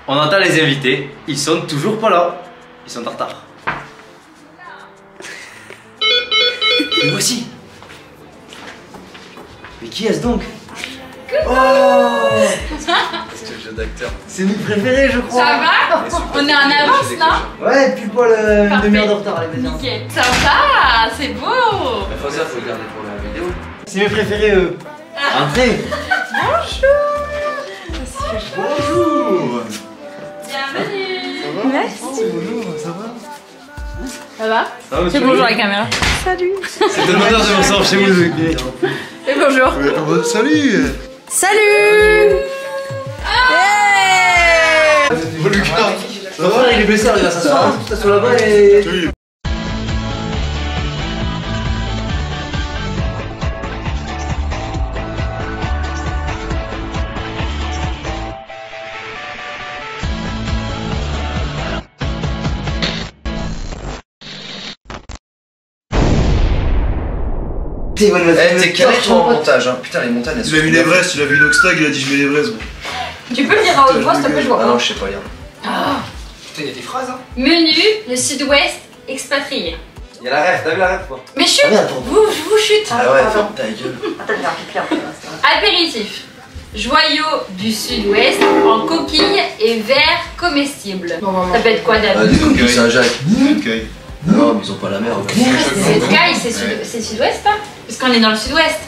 On entend les invités, ils sont toujours pas là. Ils sont en retard. Et voici. Mais qui est-ce donc? Oh, C'est le jeu d'acteur. c'est mes préférés, je crois. Ça va? On est en avance, non? Ouais, puis pas une demi-heure de retard, allez, vas-y. Nickel. Ça va, c'est beau. Mais faut ça, faut le garder pour la vidéo. C'est mes préférés, eux. Entrez. Bonjour. Bienvenue. Merci. Bonjour, ça va? Ça va? C'est bonjour à la caméra. C'est un honneur de me recevoir chez vous. Et bonjour. Salut. Salut. Bon, Lucas, ça Mon va? frère, il est blessé, il va s'asseoir. T'assois là-bas et... Salut. Eh, t'es calé toi en montage, hein. Putain, les montagnes elles sont. Il a vu l'Everest, il a vu l'Oxtag, il a dit je mets l'Everest. Tu peux le dire à haute voix, s'il te plaît, je vois Ah pas. non, je sais pas lire. Putain, il y a des phrases, hein. Menu, le sud-ouest, expatrié. Il y a la rêve, t'as vu la rêve, quoi? Mais chut, Ah, merde, pardon. je vous chute. Ah ouais, ferme ta gueule. Apéritif. Joyaux du sud-ouest en coquille et verre comestible. Ça peut être quoi Ah, d'habitude? des coquilles Saint-Jacques. Ok. Non, mais ils ont pas la mer. C'est Sky, c'est sud-ouest, hein? Parce qu'on est dans le sud-ouest.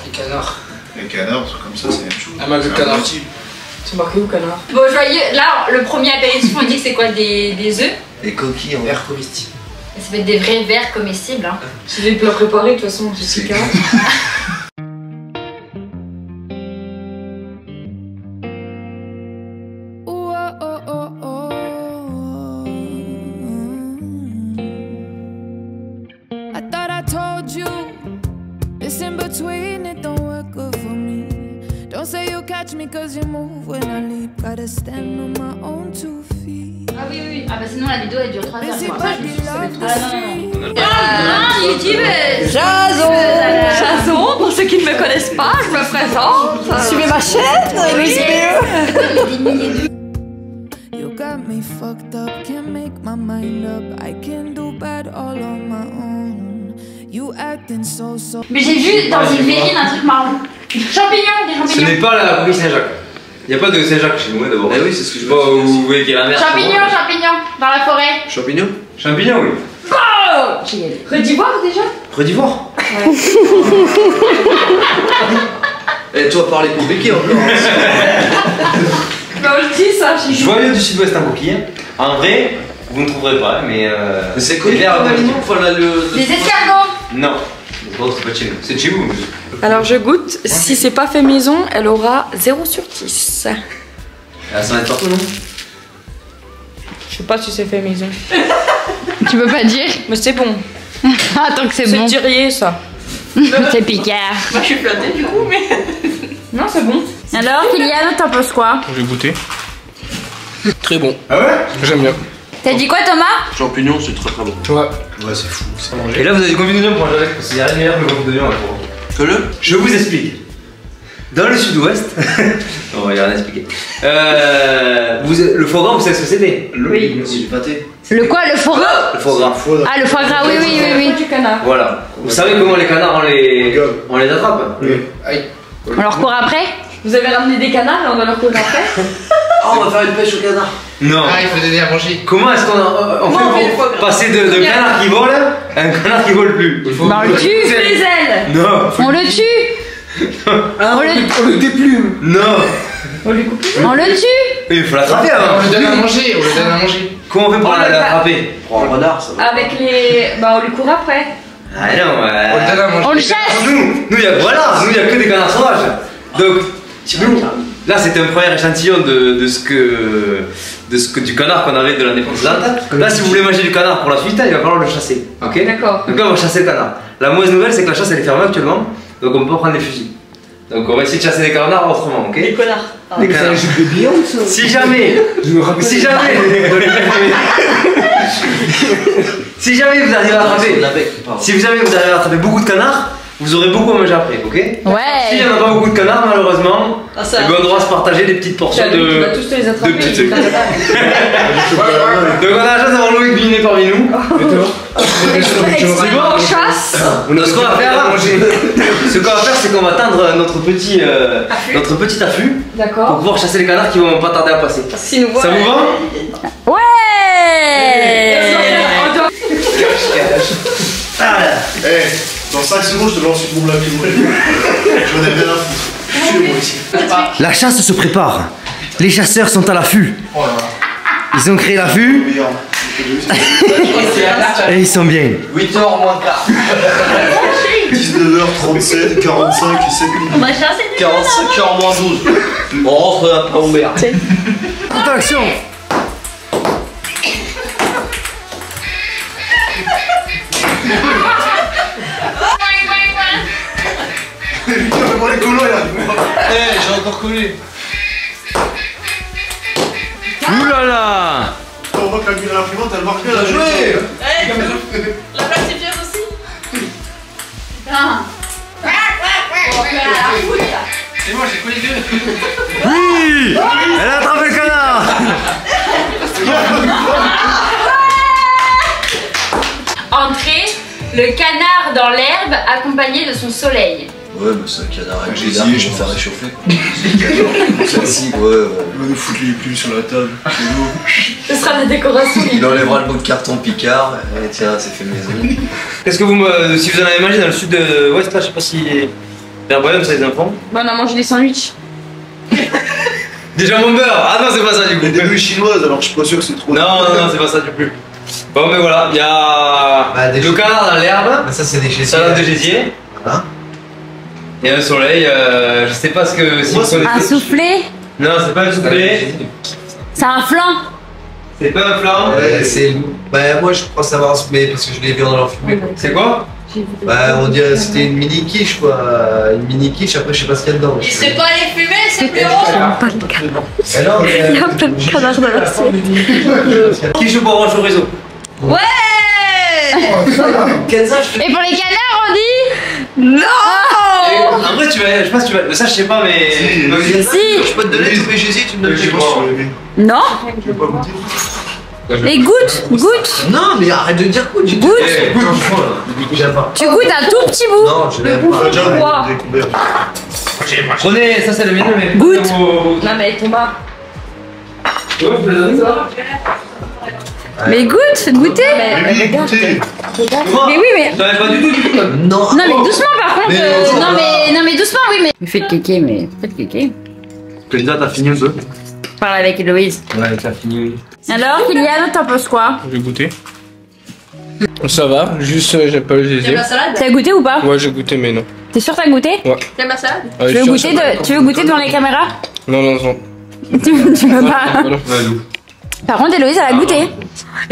Les canards. Les canards, c'est comme ça, c'est la même chose. Ah, mal de C'est un canard. motif. C'est marqué où, canard? Bon, joyeux, là, le premier apéritif, on dit que c'est quoi? Des œufs? Les coquilles en Verre comestible. Ça peut être des vrais verres comestibles, hein. C'est des plats préparés, de toute façon, Jessica. I thought I told you this in between, it don't work good for me. Don't say you catch me cause you move when I leap. Gotta stand on my own 2 feet. Ah oui, oui. Ah bah sinon la vidéo elle dure 3 heures. Busy Pour ça, je me body suis dit, ça va love être- the Ah non, non, non. street. Ah, youtubeuse Jason, pour ceux qui ne me connaissent pas, je me présente. Suivez ma chaîne, Louise BE. You got me fucked up, can't make my mind up. I can do bad all on my own. You acting so. Mais j'ai vu dans une verrine un truc marrant. Champignons, des Ce champignons. n'est pas la coquille Saint-Jacques. Il n'y a pas de Saint-Jacques chez nous, hein, d'abord. Eh oui, c'est ce que je Bon, vous voyez qu'il y a la mer. Champignons, champignons, dans la forêt. Champignons. Champignons, oui. Oh, Côte d'Ivoire déjà? Côte d'Ivoire. Eh, toi, parler pour Becky encore. Bah, je dis ça, j'ai Joyeux du sud-ouest en coquille. En vrai, vous ne trouverez pas, mais Mais c'est connu les verres comme aliment, comestibles. enfin là, des escargots. Non. Bon, c'est pas de chez nous. C'est de chez vous. Alors je goûte, si c'est pas fait maison, elle aura 0 sur 10. Ah, ça va être partout, non? Je sais pas si c'est fait maison. Tu peux pas dire? Mais c'est bon. Attends que c'est C'est bon. Thierry ça. C'est Picard. Moi je suis flattée du coup, mais. Non, c'est bon. Alors, Kylian, t'en penses quoi? Je vais goûter. Très bon. Ah ouais? J'aime bien. T'as dit quoi, Thomas? Champignons, c'est très très bon. Ouais. Ouais, c'est fou. C'est Et là, vous avez du confit d'oignon pour manger avec, parce qu'il n'y a rien de meilleur que le confit d'oignon. Fais-le. Je vous explique. Dans le sud-ouest, on va rien expliquer. Le foie gras, vous savez ce que c'était? Oui. C'est du pâté. Le quoi? Le foie gras? Le foie gras. Ah, le foie gras, oui, oui, oui, oui. Du canard. Voilà. Vous savez comment les canards on les attrape? Aïe. On leur court après? Vous avez ramené des canards et on va leur courir après? Ah, on va faire une pêche au canard. Non. Ah, il faut donner à manger. Comment est-ce qu'on on Comment on fait fait le foie pour gras? passer de canard qui vole à un canard qui vole plus? Bah, on le tue! Les ailes. Non. On le tue! On le déplume. Non. On lui coupe. On le tue! Il faut l'attraper On avant. lui donne à manger, on lui donne à manger. Comment on fait pour On le l'attraper? Prends un renard, ça va. Avec les. Bah, on lui court après. Ah non, On lui donne à manger. On le chasse! Nous, il y a que des canards sauvages. Donc, nous, là, c'était un premier échantillon de ce que du canard qu'on avait de l'année précédente. Là, si vous voulez manger du canard pour la suite, il va falloir le chasser. Ok? D'accord. Donc là, on va chasser le canard. La mauvaise nouvelle, c'est que la chasse, elle est fermée actuellement. Donc, on peut pas prendre des fusils. Donc, on va essayer de chasser des canards autrement, ok? Les connards. Des canards. Si jamais, si jamais vous arrivez à attraper, si jamais vous arrivez à attraper beaucoup de canards, vous aurez beaucoup à manger après, ok? Ouais. S'il n'y en a pas beaucoup de canards, malheureusement, Ah, ça. eh ben, on devra se partager des petites portions Tu vas de tous te les attraper. petits trucs. t'as- Donc on a la chance d'avoir Loïc Vinet parmi nous. C'est bon, on chasse. Ce qu'on va faire, c'est qu'on va teindre notre petit affût pour D'accord. pouvoir chasser les canards qui vont pas tarder à passer. Si nous Ça vous va? Ouais. Eh, dans 5 secondes, je te lance une bombe la vie. J'en ai rien à foutre. Suis-moi ici. La chasse se prépare. Les chasseurs sont à l'affût. Ils ont créé l'affût et ils sont bien. 8h moins quart. 19h37, 45 et 7 minutes. On va chasser des 45h moins 12. On rentre après on merde. Attention. Bon, les colos, là. Eh, j'ai encore collé. Ouh là là. On voit que la mine à l'imprimante, elle marche bien. Bien joué. La plastifieur aussi. C'est moi, j'ai collé 2. Oui. Elle a attrapé le canard. Entrée, le canard dans l'herbe accompagné de son soleil. Ouais, mais c'est un canard avec J'ai des dit, arbres je pour faire pense. réchauffer. Classique, ouais. Il va nous foutre les plumes sur la table. C'est beau. Ce sera la décoration. Il enlèvera le bout de carton Picard. Et tiens, c'est fait maison. Qu'est-ce que si vous en avez mangé dans le sud de l'Ouest, là, je sais pas si vers Boyum, ça les enfants. Bon, on a mangé des sandwichs. Déjà mon beurre. Ah non, c'est pas ça du coup. Il y a des rues chinoises, alors je suis pas sûr que c'est trop. Non, c'est pas ça du tout. Bon, mais voilà, il y a Bah, des le choses- canard dans l'herbe, Ça, c'est des chez salade de gésier. Hein? Et un soleil, je sais pas ce que. Si Moi, vous c'est- connaissez. Un soufflé. Non, c'est pas un soufflé, C'est un flan. c'est pas un flan. Ouais, c'est. Bah, moi, je crois savoir, mais parce que je l'ai vu dans leur fumée. C'est quoi? Bah, on dirait que c'était une mini quiche, quoi. Une mini quiche, après, je sais pas ce qu'il y a dedans. Il sait pas les fumer, c'est plus rond. Alors, Il y a plein de canards dans l'assiette. Quiche au poivron chorizo. Ouais. Kenza, je Et pour les canards, on dit non. En vrai, tu vas. Je sais pas si tu vas. Ça, je sais pas, mais. Si. Je peux te donner tous mes jésus, tu me donnes Je tes pense sur mots. les Non. Je vais pas goûter. Mais goûte. Non, mais arrête de dire goûte. Goûte. J'aime pas. Tu goûtes un tout petit bout. Non, je l'aime On a pas. déjà Wow. découvert. Prenez, ça c'est le menu, mais. Goûte. Ouais, Non mais Thomas. je te donne ça. Mais goûte, goûtez. Mais oui, écoutez. Mais oui, mais. J'en ai pas du tout. Non. Non mais doucement par contre. Mais non mais doucement oui mais. Faites kéké mais faites kéké. Kenza, t'as fini un peu? Parle avec Héloïse. Ouais, t'as fini, oui. Alors Kylian, t'en penses quoi? J'ai goûté. Ça va, juste j'ai pas le gésier. T'as goûté ou pas? Ouais, j'ai goûté, mais non. T'es sûr t'as goûté? T'aimes la salade? Ouais, Tu veux goûter devant les caméras? Non, non, non. Tu veux pas? Voilà. Par contre Héloïse elle a goûté.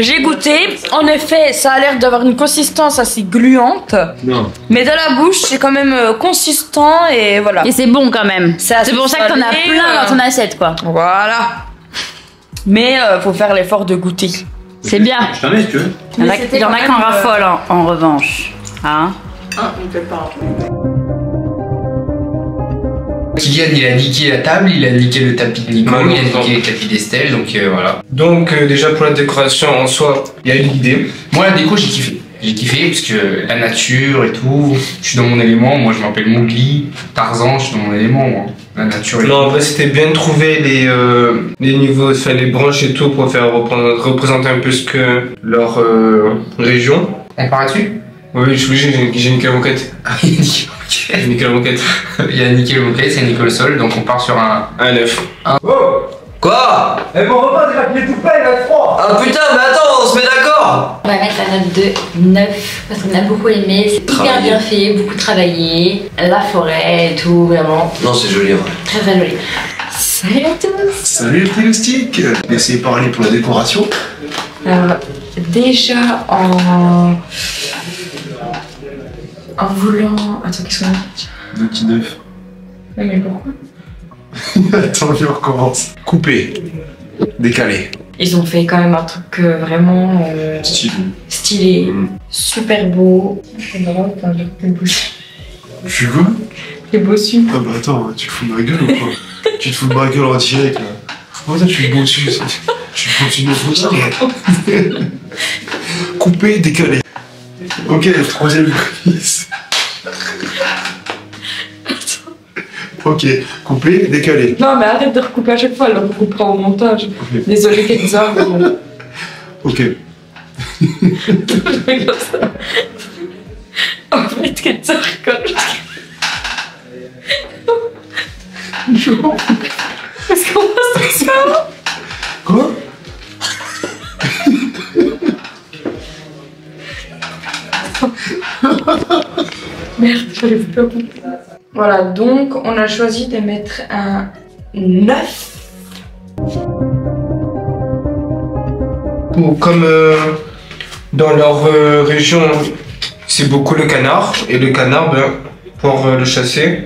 J'ai goûté, en effet, ça a l'air d'avoir une consistance assez gluante, Non. mais dans la bouche, c'est quand même consistant et voilà. Et c'est bon quand même. C'est assez C'est pour ça que t'en as salé, plein dans ton assiette quoi. Voilà. Mais faut faire l'effort de goûter. C'est bien. Je t'en mets si tu veux. Il y en a qui en raffolent en revanche. Hein? Kylian, il a niqué la table, il a niqué le tapis de Nico, il a niqué les tapis d'Estelle, donc voilà. Donc, déjà pour la décoration en soi, il y a une idée. Moi, la déco, j'ai kiffé. J'ai kiffé parce que la nature et tout, je suis dans mon élément. Moi, je m'appelle Mowgli, Tarzan, je suis dans mon élément, moi. La nature et Non, en vrai, c'était bien de trouver les niveaux, enfin, les branches et tout pour faire représenter un peu ce que leur région. On part là-dessus? Oui, j'ai niqué la moquette. J'ai niqué la moquette. Il a niqué le moquette, c'est niqué le sol, donc on part sur un 9. Quoi? Eh, mon repas, déjà qu'il est tout prêt, il va être froid. Ah putain, mais attends, on se met d'accord. On va mettre la note de 9 parce qu'on a beaucoup aimé, c'est hyper Travaillé. bien fait, beaucoup travaillé, la forêt et tout, vraiment Non, c'est joli, ouais. très très joli. Salut à tous. Salut les pronostics. Laissez parler pour la décoration. Alors, déjà en voulant... Attends, qu'est-ce qu'on a? Deux petits neufs. Mais pourquoi? Attends, on recommence. Coupé. Décalé. Ils ont fait quand même un truc vraiment Stylé. stylé, super beau. Je suis quoi? Les bossus. Ah bah attends, tu te fous de ma gueule ou quoi? Tu te fous de ma gueule en direct là. Oh ça, je suis bossu. Tu continues à faire ça là. Coupé, décalé. Ok, le troisième quiz. Ok, coupé, décalé. Non, mais arrête de recouper à chaque fois, elle le recoupera au montage. Ok. Désolé, Kenza. Mais bon. Ok. Comme ça. En fait, Kenza rigole. Non. Est-ce qu'on va se faire? Quoi? Merde, j'arrive plus à couper. Voilà, donc on a choisi de mettre un 9. Bon, comme dans leur région, c'est beaucoup le canard. Et le canard, ben, pour le chasser.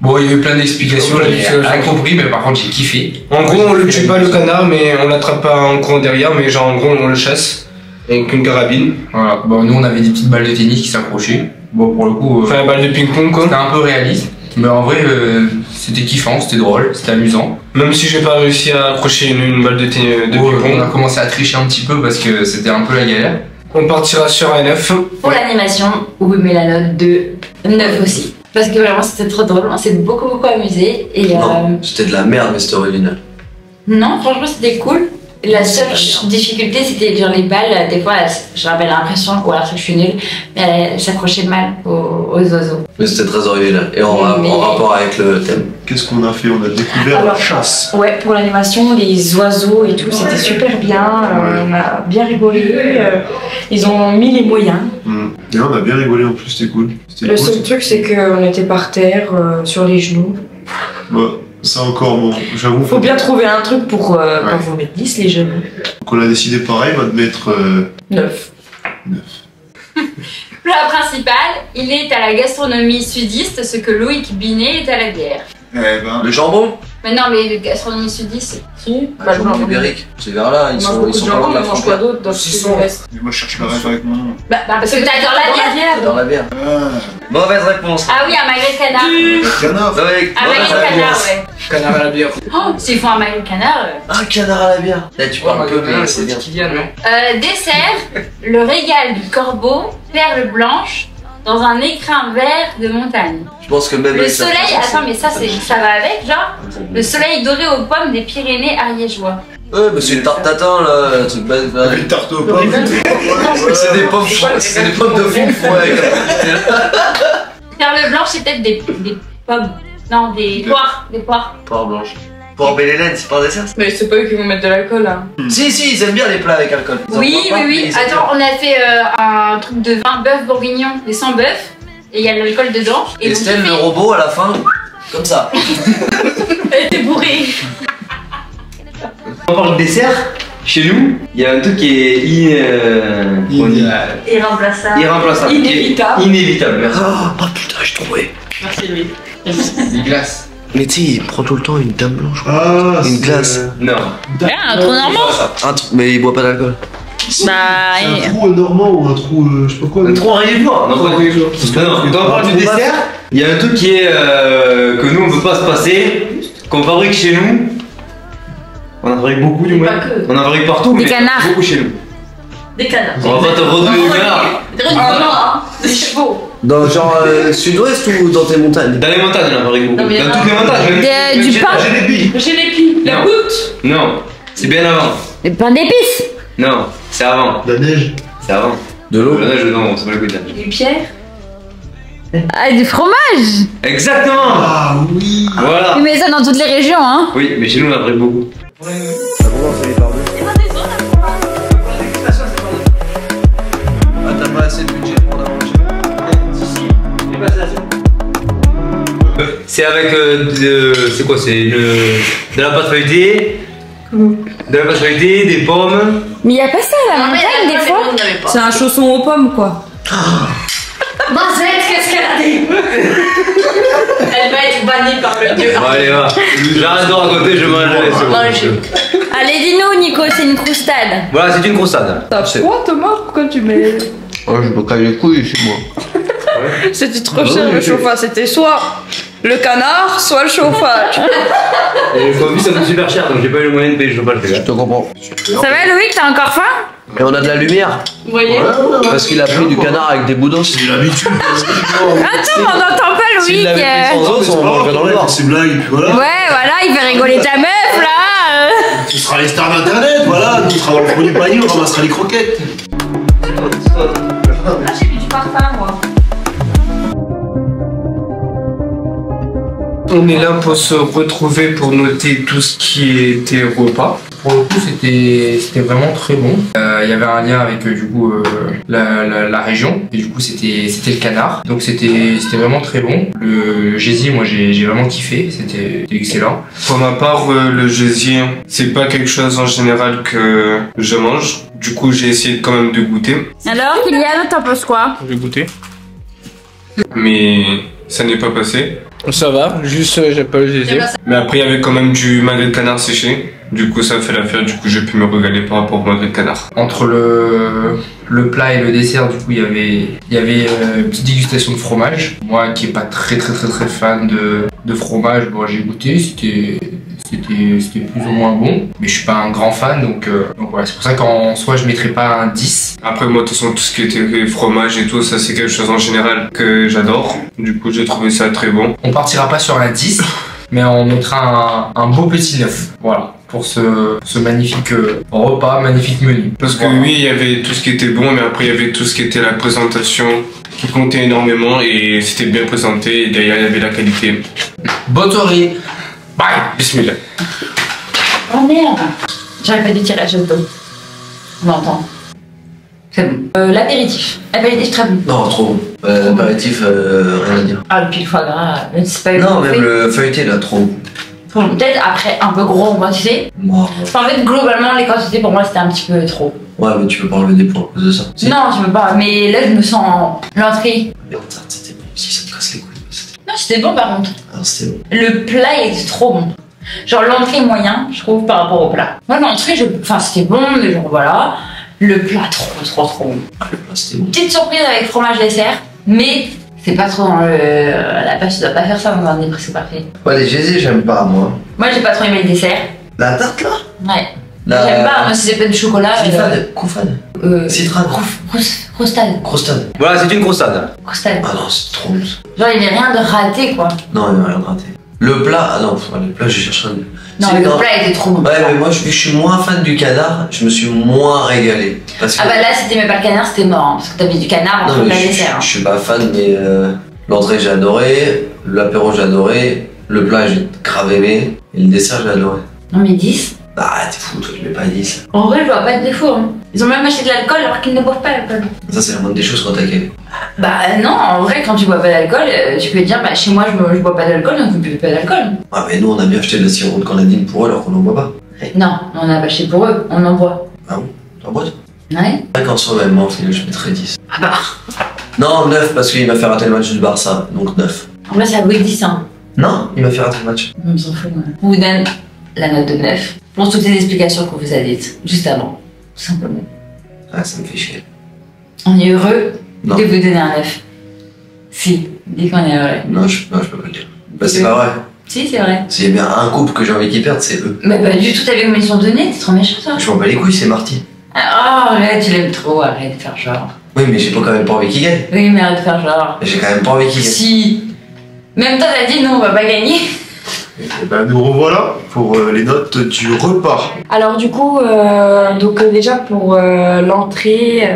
Bon, il y a eu plein d'explications, j'ai rien compris, mais par contre j'ai kiffé. En gros, on le tue pas le canard, mais on l'attrape pas en courant derrière, mais genre en gros, on le chasse avec une carabine. Voilà, bon, nous on avait des petites balles de tennis qui s'accrochaient. Bon, pour le coup, Enfin, une balle de ping-pong quoi. c'était un peu réaliste, mais en vrai, c'était kiffant, c'était drôle, c'était amusant. Même si j'ai pas réussi à accrocher une balle de On a ping-pong. commencé à tricher un petit peu parce que c'était un peu la galère. On partira sur un 9. Pour l'animation, oui, mais la note de 9 aussi. Parce que vraiment c'était trop drôle, on s'est beaucoup amusé. Et Non, c'était de la merde, mais c'était original. non, franchement c'était cool. La seule difficulté c'était genre les balles, des fois j'avais l'impression, ou alors c'est que je suis nulle, mais elles s'accrochaient mal aux oiseaux. Mais c'était très original. Et en rapport avec le thème. Qu'est-ce qu'on a fait? On a découvert Alors, la chasse. Ouais, pour l'animation, les oiseaux et tout, c'était super bien. On a bien rigolé. Ils ont mis les moyens. Et on a bien rigolé en plus, c'était cool. Le seul truc, c'est qu'on était par terre, sur les genoux. Bah, ça encore, bon, j'avoue. Faut bien trouver un truc pour vous mettre 10 les genoux. Donc on a décidé pareil, de mettre 9. Plat principal, il est à la gastronomie sudiste, ce que Loïc Binet est à la bière. Eh ben. Le jambon? Mais non, mais la gastronomie sudiste, Si, Le jambon ibérique. Ces vers-là, ils sont pas loin de la frontière. d'autre dans le reste. Mais moi je cherche la rêve avec mon nom. parce que t'adores la bière. Dans la bière. Mauvaise réponse. Ah oui, un magret de canard. Canard. Non, mais- Un magret de canard, ouais. Canard à la bière. Oh, s'ils font un magret de canard. Un canard à la bière. Là, tu parles un peu, mais c'est bien. Dessert, le régal du corbeau, perle blanche, dans un écrin vert de montagne. Je pense que même Le avec ça, soleil, ça, attends, mais ça va avec, genre. Le soleil doré aux pommes des Pyrénées ariégeois. Ouais, mais c'est une tarte tatin là, un truc bête. Une tarte aux pommes. C'est des pommes, c'est des pommes de fou, ouais. Perle blanche, c'est peut-être des pommes. Non, des poires. Des poires. Poire blanche. Poire belle Hélène, c'est pas un dessert ça? Mais c'est pas eux qui vont mettre de l'alcool là. Si, ils aiment bien les plats avec alcool. Ils en Oui, boivent pas, mais oui. ils aiment Attends, on a fait un truc de vin bœuf bourguignon, mais sans bœuf. Et il y a de l'alcool dedans. bien. Et donc, Estelle, le robot à la fin, comme ça. Elle était bourrée. On parle de dessert. Chez nous, il y a un truc qui est Irremplaçable. irremplaçable. Inévitable. Qui est inévitable, merci. Oh putain, j'ai trouvé. Merci Louis. Des glaces. Mais tu sais, il prend tout le temps une dame blanche. Ah, Une glace. Non. Un trou normand. Mais il boit pas d'alcool. Bah, un trou normand ou un trou, je sais pas quoi. Un trou rayé de noir. Non, pas du tout. Non, quand on parle du dessert, il y a un truc qui est que nous on peut pas se passer, qu'on fabrique chez nous. On en fabrique beaucoup du moins. pas que. On en fabrique partout, Des mais canards. beaucoup chez nous. Des canards. On va pas te redonner du canard. Des chevaux. Dans genre sud-ouest ou dans tes montagnes? Dans les montagnes, on en fabrique beaucoup. Non, mais Dans il y en a toutes les montagnes. Du pain. J'ai les pieds. La Non. goutte. Non, c'est bien avant. Le pain d'épices. Non, c'est avant. La neige. C'est avant. De l'eau. Le neige, non, c'est pas le goût de neige. Les pierres. Ah, du fromage. Exactement. Ah oui. Voilà. Mais ça dans toutes les régions, hein. Oui, mais chez nous on en fabrique beaucoup. Ah, t'as pas assez de budget pour la manger. C'est avec c'est quoi? C'est de la pâte feuilletée. De la pâte feuilletée, des pommes. Mais y a pas ça à la montagne des fois. C'est un chausson aux pommes quoi. Mazette, qu'est-ce qu'elle a dit? Elle va être bannie par le dieu. Bon, allez, va. J'arrête de raconter, je mange. Allez, c'est bon. Allez, dis-nous, Nico, c'est une croustade. Voilà, c'est une croustade. T'as froid Thomas? Pourquoi tu mets. Oh, je me caille les couilles chez moi. C'était trop cher le chauffage. C'était soit le canard, soit le chauffage. Et le fois ça coûte super cher, donc j'ai pas eu le moyen de payer le chauffage, les gars. Je te comprends. Ça va, Loïc, t'as encore faim? Et on a de la lumière. Vous voyez? Parce qu'il a pris du canard avec des boudins. C'est l'habitude. Attends, on n'entend pas S'il Loïc. l'avait pris sans os, on mangerait dans le noir. C'est blague, et puis voilà. Ouais, voilà, il fait rigoler ta meuf là. Tu seras les stars d'internet, voilà. Nous, on sera dans le fond du panier, on ramassera les croquettes. Ah, j'ai mis du parfum, moi. On est là pour se retrouver pour noter tout ce qui était repas. Pour le coup, c'était vraiment très bon. Il y avait un lien avec du coup la région et du coup c'était le canard. Donc c'était vraiment très bon. Le gésier, moi j'ai vraiment kiffé. C'était excellent. Pour ma part, le gésier, c'est pas quelque chose en général que je mange. Du coup, j'ai essayé quand même de goûter. Alors, Kylian, t'en penses quoi? J'ai goûté. Mais ça n'est pas passé. Ça va, juste j'ai pas le gésier. Mais après, il y avait quand même du magret de canard séché. Du coup, ça fait l'affaire. Du coup, j'ai pu me régaler par rapport au magret de canard. Entre le plat et le dessert, du coup, il y avait une petite dégustation de fromage. Moi, qui est pas très fan de fromage, bon, j'ai goûté. C'était plus ou moins bon, mais je suis pas un grand fan, donc voilà, c'est pour ça qu'en soi je mettrais pas un 10. Après moi de toute façon tout ce qui était fromage et tout ça c'est quelque chose en général que j'adore, du coup j'ai trouvé ça très bon. On partira pas sur un 10, mais on mettra un beau petit 9, voilà, pour ce magnifique repas, magnifique menu. Parce que oui, il y avait tout ce qui était bon, mais après il y avait tout ce qui était la présentation qui comptait énormément et c'était bien présenté et derrière il y avait la qualité. Bonne soirée. Bye. Bismillah. Oh merde, j'aurais pas dû tirer la chaise d'eau. On l'entend. C'est bon. L'apéritif. Apéritif très bon. Non, trop bon. L'apéritif, rien à dire. Ah, le pile foie gras, même si c'est pas Non, même le feuilleté là, trop bon. Bon, peut-être après un peu gros en quantité. Wow. Enfin, en fait, globalement, les quantités pour moi c'était un petit peu trop. Ouais, mais tu peux pas enlever des points à cause de ça. Si. Non, je peux pas, mais là je me sens. L'entrée. Merde, c'était bon. Si ça te casse les couilles. Non, c'était bon par contre. Ah, c'était bon. Le plat il était trop bon. Genre l'entrée moyen, je trouve, par rapport au plat. Moi, l'entrée, enfin, c'était bon, mais genre voilà. Le plat, trop bon. Ah, le plat, c'était bon. Petite surprise avec fromage dessert, mais c'est pas trop dans le. La pâte, tu dois pas faire ça dans un dé presque parfait. Ouais, les gésiers, j'aime pas, moi. Moi, j'ai pas trop aimé le dessert. La tarte là? Ouais. La... J'aime pas, moi, si c'est pas du chocolat. Coufade. Citrade. Crostade. Crostade. Voilà, c'est une crostade. Crostade. Ah non, c'est trop bon. Genre, il y avait rien de raté, quoi. Non, il n'y a rien de raté. Le plat, ah non, le plat, j'ai cherché un. Non, mais le plat était trop bon. Ouais, mais moi, vu que je suis moins fan du canard, je me suis moins régalé. Parce que... Ah bah là, si t'aimais pas le canard, c'était mort, hein, parce que t'avais du canard en non, plat dessert. Je suis pas fan, mais l'entrée, j'ai adoré, l'apéro, j'ai adoré, le plat, j'ai grave aimé, et le dessert, j'ai adoré. Non, mais 10. Bah, t'es fou, toi, je mets pas 10. En vrai, je vois pas de défaut. Hein. Ils ont même acheté de l'alcool alors qu'ils ne boivent pas l'alcool. Ça, c'est la moindre des choses quand t'as quel. Bah non, en vrai, quand tu bois pas d'alcool, tu peux dire, bah chez moi, je bois pas d'alcool, donc vous ne buvez pas d'alcool. Ah, mais nous, on a bien acheté de la sirop de grenadine pour eux alors qu'on en boit pas. Non, on a pas acheté pour eux, on en boit. Ah bon? T'en bois? Ouais. 50 sur même, moi, je mettrais 10. Ah bah. Non, 9, parce qu'il m'a fait rater le match du Barça, donc 9. En vrai, ça vaut 10, hein. Non, il m'a fait rater le match. On s'en fout, ouais. On vous donne la note de 9 pour toutes les explications qu'on vous a dites juste avant, tout simplement. Ah, ça me fait chier. On est heureux Non. de vous donner un 9. Si, dis qu'on est heureux. Non, je peux pas le dire. Bah, c'est pas vrai. Si, c'est vrai. S'il y a bien un couple que j'ai envie qu'ils perdent, c'est eux. Mais pas du tout, t'as vu comment ils sont donnés, t'es trop méchant, toi. Je m'en bats les couilles, c'est Marty. Ah, oh, arrête, tu l'aimes trop, arrête de faire genre. Oui, mais j'ai pas quand même pas envie qu'il gagne. Oui, mais arrête de faire genre. J'ai quand même pas envie qu'il gagne. Si. Même toi, t'as dit non, on va pas gagner. Et ben, nous revoilà pour les notes du repas. Alors du coup, déjà pour l'entrée,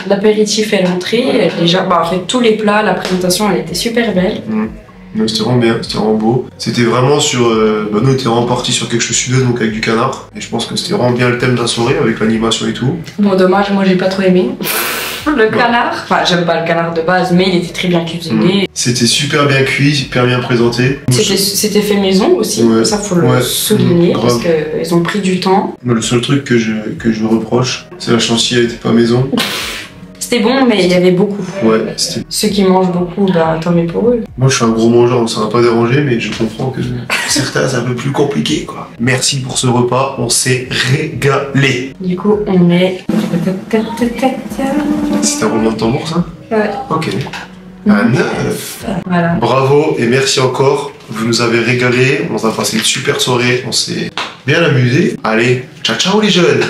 l'apéritif et l'entrée, déjà, en fait tous les plats, la présentation elle était super belle. Non, c'était vraiment bien, c'était vraiment beau. C'était vraiment sur. Nous, on était vraiment partis sur quelque chose de sud-est, donc avec du canard. Et je pense que c'était vraiment bien le thème de la soirée, avec l'animation et tout. Bon, dommage, moi j'ai pas trop aimé. Le canard. Enfin, j'aime pas le canard de base, mais il était très bien cuisiné. C'était super bien cuit, super bien présenté. C'était fait maison aussi, Ouais. ça faut le souligner, parce qu'ils ont pris du temps. Moi, le seul truc que je reproche, c'est la chantilly, elle était pas maison. C'était bon, mais il y avait beaucoup. Ouais, c'était. Ceux qui mangent beaucoup, tant mieux pour eux. Moi, je suis un gros mangeur, donc ça m'a pas dérangé, mais je comprends que certains, c'est un peu plus compliqué, quoi. Merci pour ce repas, on s'est régalé. Du coup, on met. C'est un roulement de tambour, ça? Ouais. Ok. Un 9. Voilà. Bravo et merci encore. Vous nous avez régalé. On a passé une super soirée. On s'est bien amusé. Allez, ciao ciao les jeunes.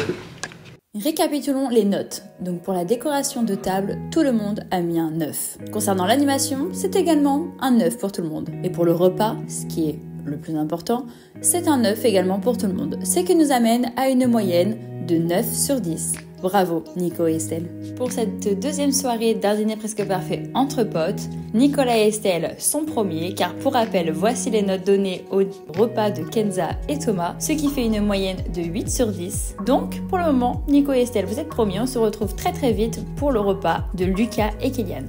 Récapitulons les notes. Donc pour la décoration de table, tout le monde a mis un 9. Concernant l'animation, c'est également un 9 pour tout le monde. Et pour le repas, ce qui est le plus important, c'est un 9 également pour tout le monde. Ce qui nous amène à une moyenne de 9 sur 10. Bravo Nico et Estelle. Pour cette deuxième soirée d'un dîner presque parfait entre potes, Nicolas et Estelle sont premiers car pour rappel, voici les notes données au repas de Kenza et Thomas, ce qui fait une moyenne de 8 sur 10. Donc pour le moment, Nico et Estelle, vous êtes premiers, on se retrouve très vite pour le repas de Lucas et Kéliane.